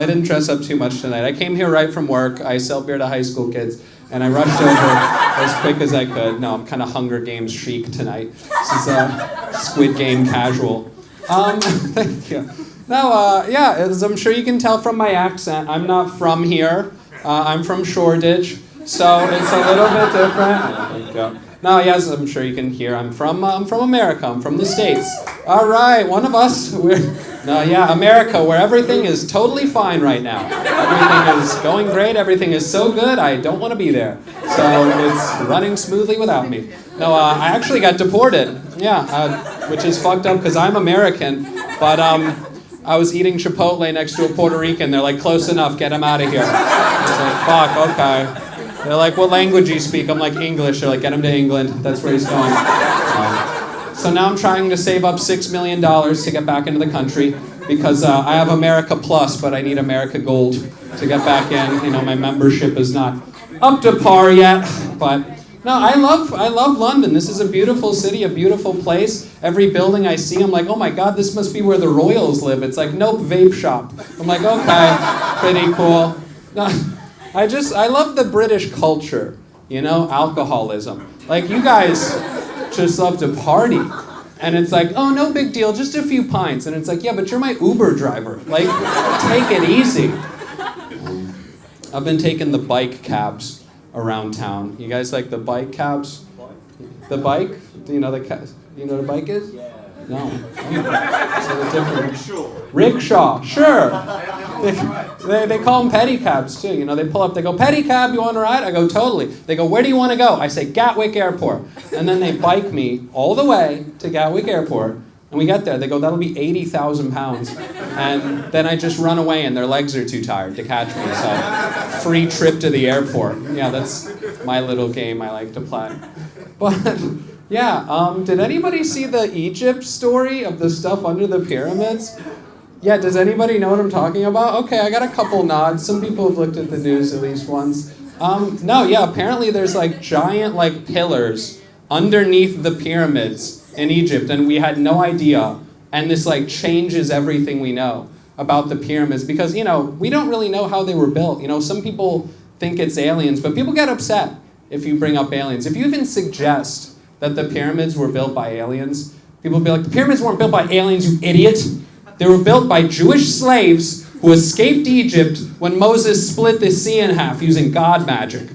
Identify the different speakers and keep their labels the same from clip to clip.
Speaker 1: I didn't dress up too much tonight. I came here right from work. I sell beer to high school kids, and I rushed over as quick as I could. No, I'm kind of Hunger Games chic tonight. This is a Squid Game casual. Thank you. No, yeah, as I'm sure you can tell from my accent, I'm not from here. I'm from Shoreditch, so it's a little bit different. No, yes, I'm sure you can hear. I'm from America. I'm from the States. All right, one of us. America, where everything is totally fine right now. Everything is going great. Everything is so good. I don't want to be there. So it's running smoothly without me. No, I actually got deported. Yeah, which is fucked up because I'm American. But I was eating Chipotle next to a Puerto Rican. They're like, close enough. Get him out of here. I was like, fuck, okay. They're like, what language do you speak? I'm like, English. They're like, get him to England. That's where he's going. So now I'm trying to save up $6 million to get back into the country because I have America Plus, but I need America Gold to get back in. You know, my membership is not up to par yet. But no, I love London. This is a beautiful city, a beautiful place. Every building I see, I'm like, oh my God, this must be where the royals live. It's like, nope, vape shop. I'm like, okay, pretty cool. No, I love the British culture, you know, alcoholism. Like, you guys just love to party. And it's like, oh, no big deal, just a few pints. And it's like, yeah, but you're my Uber driver. Like, take it easy. I've been taking the bike cabs around town. You guys like the bike cabs? The bike? Do you know what a bike is? Yeah. No. So different. Rickshaw, sure. They call them pedicabs too. You know, they pull up, they go, pedicab, you want to ride? I go, totally. They go, where do you want to go? I say, Gatwick Airport. And then they bike me all the way to Gatwick Airport. And we get there. They go, that'll be 80,000 pounds. And then I just run away and their legs are too tired to catch me. So free trip to the airport. Yeah, that's my little game I like to play. But yeah, did anybody see the Egypt story of the stuff under the pyramids? Yeah, does anybody know what I'm talking about? Okay, I got a couple nods. Some people have looked at the news at least once. No, yeah, apparently there's like giant like pillars underneath the pyramids in Egypt, and we had no idea. And this like changes everything we know about the pyramids because, you know, we don't really know how they were built. You know, some people think it's aliens, but people get upset if you bring up aliens. If you even suggest that the pyramids were built by aliens, people will be like, the pyramids weren't built by aliens, you idiot. They were built by Jewish slaves who escaped Egypt when Moses split the sea in half using God magic.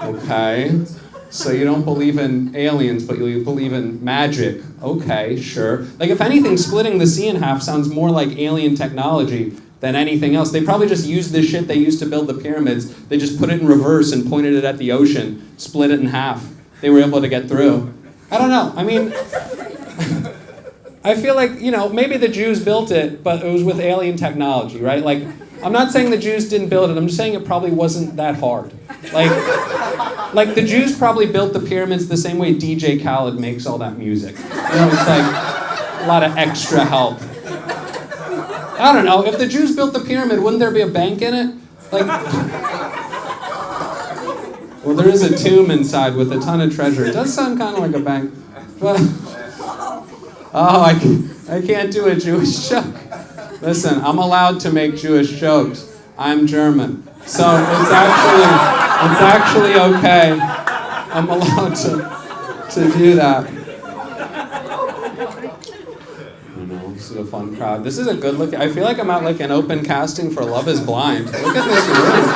Speaker 1: Okay, so you don't believe in aliens, but you believe in magic. Okay, sure. Like, if anything, splitting the sea in half sounds more like alien technology than anything else. They probably just used the shit they used to build the pyramids. They just put it in reverse and pointed it at the ocean, split it in half. They were able to get through. I don't know. I mean, I feel like, you know, maybe the Jews built it, but it was with alien technology, right? Like, I'm not saying the Jews didn't build it. I'm just saying it probably wasn't that hard. Like the Jews probably built the pyramids the same way DJ Khaled makes all that music. You know, it's like a lot of extra help. I don't know. If the Jews built the pyramid, wouldn't there be a bank in it? Like, well, there is a tomb inside with a ton of treasure. It does sound kind of like a bank. But, I can't do a Jewish joke. Listen, I'm allowed to make Jewish jokes. I'm German. So it's actually okay. I'm allowed to do that. I know, this is a fun crowd. This is a good look. I feel like I'm at like an open casting for Love is Blind. Look at this room.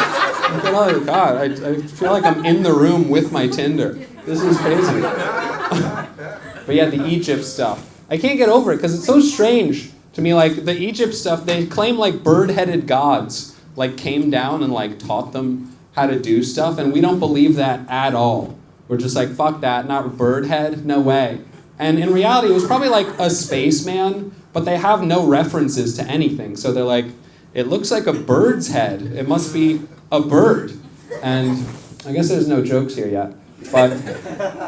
Speaker 1: Look at all the God. I feel like I'm in the room with my Tinder. This is crazy. But yeah, the Egypt stuff. I can't get over it because it's so strange to me. Like, the Egypt stuff, they claim like bird-headed gods like came down and like taught them how to do stuff, and we don't believe that at all. We're just like, fuck that, not bird head, no way. And in reality, it was probably like a spaceman, but they have no references to anything. So they're like, it looks like a bird's head. It must be a bird. And I guess there's no jokes here yet. But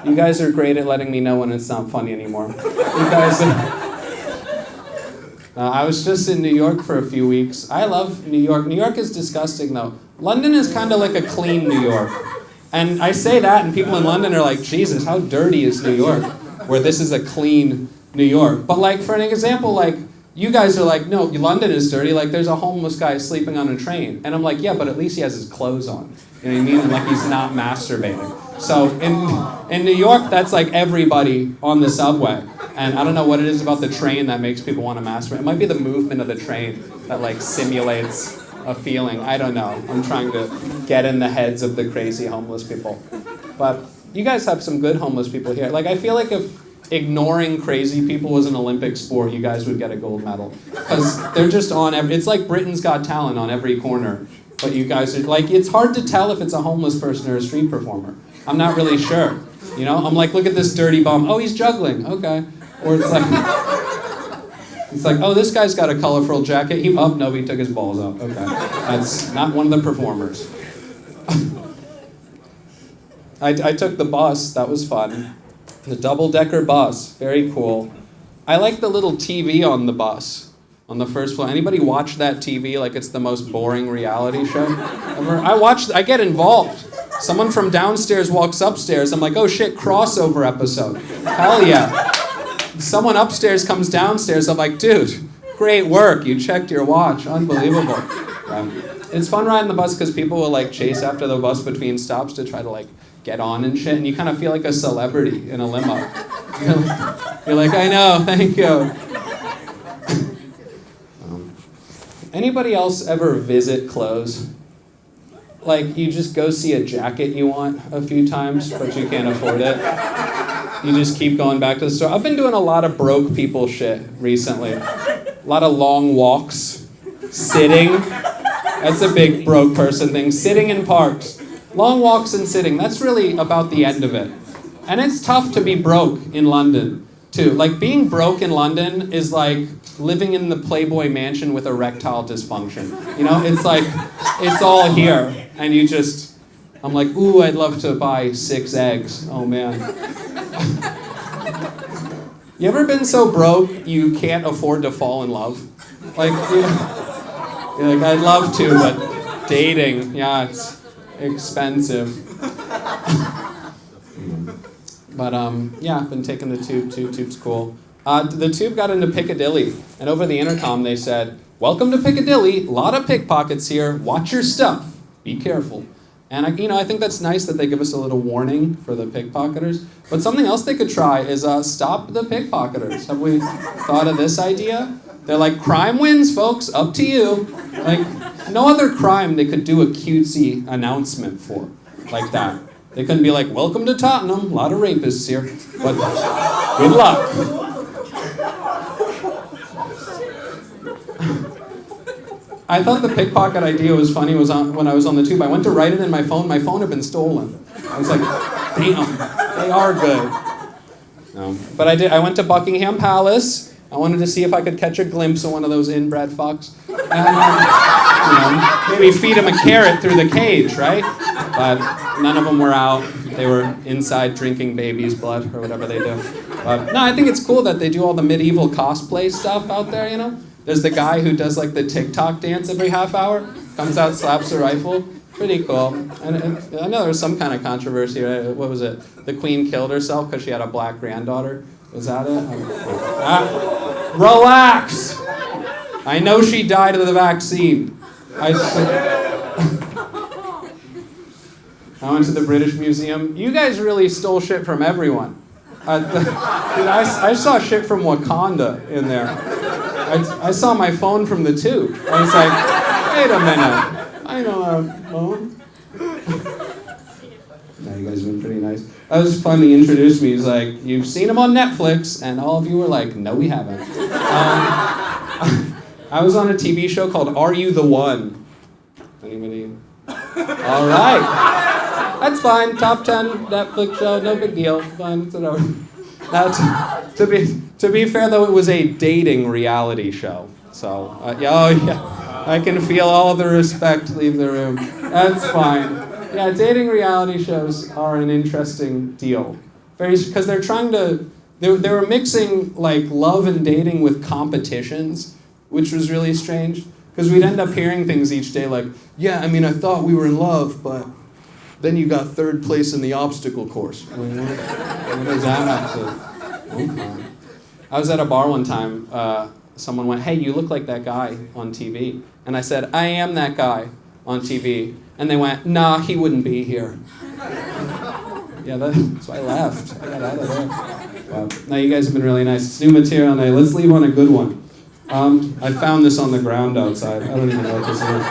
Speaker 1: you guys are great at letting me know when it's not funny anymore. You guys I was just in New York for a few weeks. I love New York. New York is disgusting, though. London is kind of like a clean New York. And I say that, and people in London are like, Jesus, how dirty is New York? Where this is a clean New York. But like, for an example, like, You guys are like, no, London is dirty. Like, there's a homeless guy sleeping on a train. And I'm like, yeah, but at least he has his clothes on. You know what I mean? And like, he's not masturbating. So in New York, that's like everybody on the subway. And I don't know what it is about the train that makes people want to masturbate. It might be the movement of the train that like simulates a feeling. I don't know. I'm trying to get in the heads of the crazy homeless people. But you guys have some good homeless people here. Like, I feel like if ignoring crazy people was an Olympic sport, you guys would get a gold medal. Because they're just on it's like Britain's Got Talent on every corner. But you guys are, like, it's hard to tell if it's a homeless person or a street performer. I'm not really sure. You know, I'm like, look at this dirty bum. Oh, he's juggling. Okay. Or it's like, oh, this guy's got a colorful jacket. No, he took his balls out. Okay. That's not one of the performers. I took the bus. That was fun. The double-decker bus, very cool. I like the little TV on the bus, on the first floor. Anybody watch that TV like it's the most boring reality show ever? I get involved. Someone from downstairs walks upstairs. I'm like, oh shit, crossover episode. Hell yeah. Someone upstairs comes downstairs. I'm like, dude, great work. You checked your watch. Unbelievable. It's fun riding the bus because people will like chase after the bus between stops to try to like get on and shit, and you kind of feel like a celebrity in a limo. You're like, I know, thank you. Anybody else ever visit clothes? Like, you just go see a jacket you want a few times, but you can't afford it. You just keep going back to the store. I've been doing a lot of broke people shit recently. A lot of long walks, sitting. That's a big broke person thing. Sitting in parks. Long walks and sitting, that's really about the end of it. And it's tough to be broke in London, too. Like, being broke in London is like living in the Playboy mansion with erectile dysfunction. You know, it's like, it's all here. And you just, I'm like, ooh, I'd love to buy 6 eggs. Oh, man. You ever been so broke you can't afford to fall in love? Like, you're like, I'd love to, but dating, yeah, it's expensive. But yeah, I've been taking the tube. Tube's cool. The tube got into Piccadilly, and over the intercom they said, welcome to Piccadilly, a lot of pickpockets here, watch your stuff, be careful. And I think that's nice that they give us a little warning for the pickpocketers. But something else they could try is stop the pickpocketers. Have we thought of this idea? They're like, crime wins, folks, up to you. Like, no other crime they could do a cutesy announcement for, like that. They couldn't be like, welcome to Tottenham, a lot of rapists here, but good luck. I thought the pickpocket idea was funny when I was on the tube. I went to write it in my phone had been stolen. I was like, damn, they are good. No. But I went to Buckingham Palace. I wanted to see if I could catch a glimpse of one of those inbred fucks. And, maybe feed him a carrot through the cage, right? But none of them were out. They were inside drinking baby's blood or whatever they do. But no, I think it's cool that they do all the medieval cosplay stuff out there, you know? There's the guy who does like the TikTok dance every half hour, comes out, slaps a rifle. Pretty cool. And I know there was some kind of controversy, right? What was it? The Queen killed herself because she had a black granddaughter. Was that it? Relax! I know she died of the vaccine. I went to the British Museum. You guys really stole shit from everyone. I saw shit from Wakanda in there. I saw my phone from the tube. I was like, wait a minute. I know our phone. Yeah, you guys have been pretty nice. That was fun. He introduced me. He's like, you've seen him on Netflix. And all of you were like, no, we haven't. I was on a TV show called Are You the One? Anybody? All right. That's fine. Top 10 Netflix show. No big deal. Fine. It's whatever. To be fair, though, it was a dating reality show. So, yeah, I can feel all the respect leave the room. That's fine. Yeah, dating reality shows are an interesting deal. Because they're trying to, they were mixing like love and dating with competitions, which was really strange. Because we'd end up hearing things each day like, yeah, I mean, I thought we were in love, but then you got third place in the obstacle course. What does that have to? Okay. I was at a bar one time. someone went, "Hey, you look like that guy on TV." And I said, "I am that guy on TV." And they went, "Nah, he wouldn't be here." Yeah, so I left. I got out of there. Wow. Now you guys have been really nice. It's new material night. Let's leave on a good one. I found this on the ground outside. I don't even know what this is.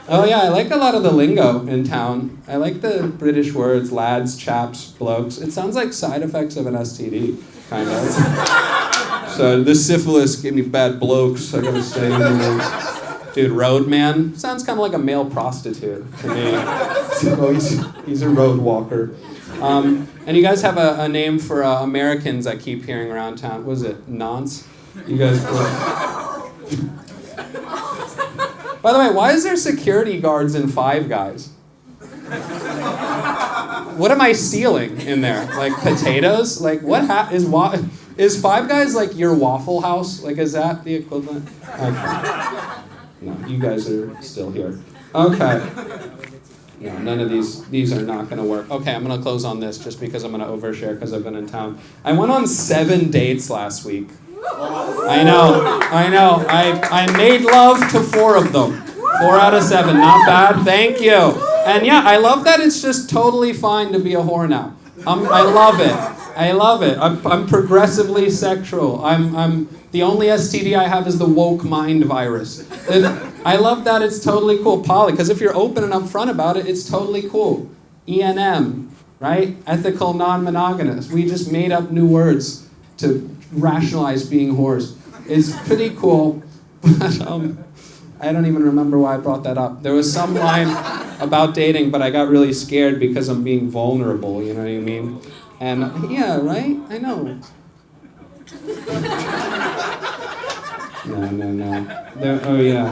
Speaker 1: Oh yeah, I like a lot of the lingo in town. I like the British words, lads, chaps, blokes. It sounds like side effects of an STD, kind of. So this syphilis gave me bad blokes. I gotta stay in the dude, roadman sounds kind of like a male prostitute to me. So he's a road walker. And you guys have a name for Americans I keep hearing around town. What is it? Nonce? You guys. By the way, why is there security guards in Five Guys? What am I stealing in there? Like potatoes? Like what is Five Guys like your Waffle House? Like is that the equivalent? Okay. No, you guys are still here. Okay. No, none of these are not going to work. Okay, I'm going to close on this just because I'm going to overshare because I've been in town. I went on 7 dates last week. I know. I made love to 4 of them. 4 out of 7, not bad. Thank you. And yeah, I love that it's just totally fine to be a whore now. I love it. I'm progressively sexual. I'm the only STD I have is the woke mind virus. I love that it's totally cool. Poly, because if you're open and upfront about it, it's totally cool. ENM, right? Ethical non-monogamous. We just made up new words to rationalize being whores. It's pretty cool, but I don't even remember why I brought that up. There was some line about dating, but I got really scared because I'm being vulnerable, you know what I mean? And yeah, right? I know. No. Oh yeah.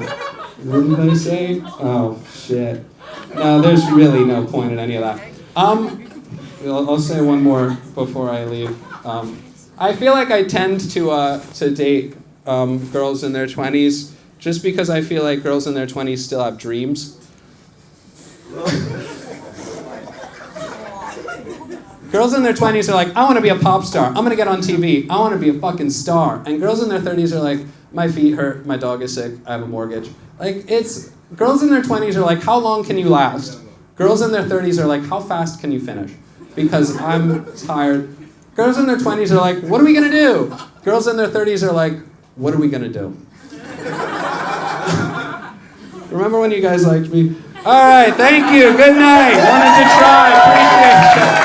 Speaker 1: What did I say? Oh shit. No, there's really no point in any of that. I'll say one more before I leave. I feel like I tend to date girls in their 20s just because I feel like girls in their 20s still have dreams. Girls in their 20s are like, I want to be a pop star. I'm going to get on TV. I want to be a fucking star. And girls in their 30s are like, my feet hurt. My dog is sick. I have a mortgage. Like, girls in their 20s are like, how long can you last? Girls in their 30s are like, how fast can you finish? Because I'm tired. Girls in their 20s are like, what are we going to do? Girls in their 30s are like, what are we going to do? Remember when you guys liked me? All right, thank you. Good night. Wanted to try. Appreciate it.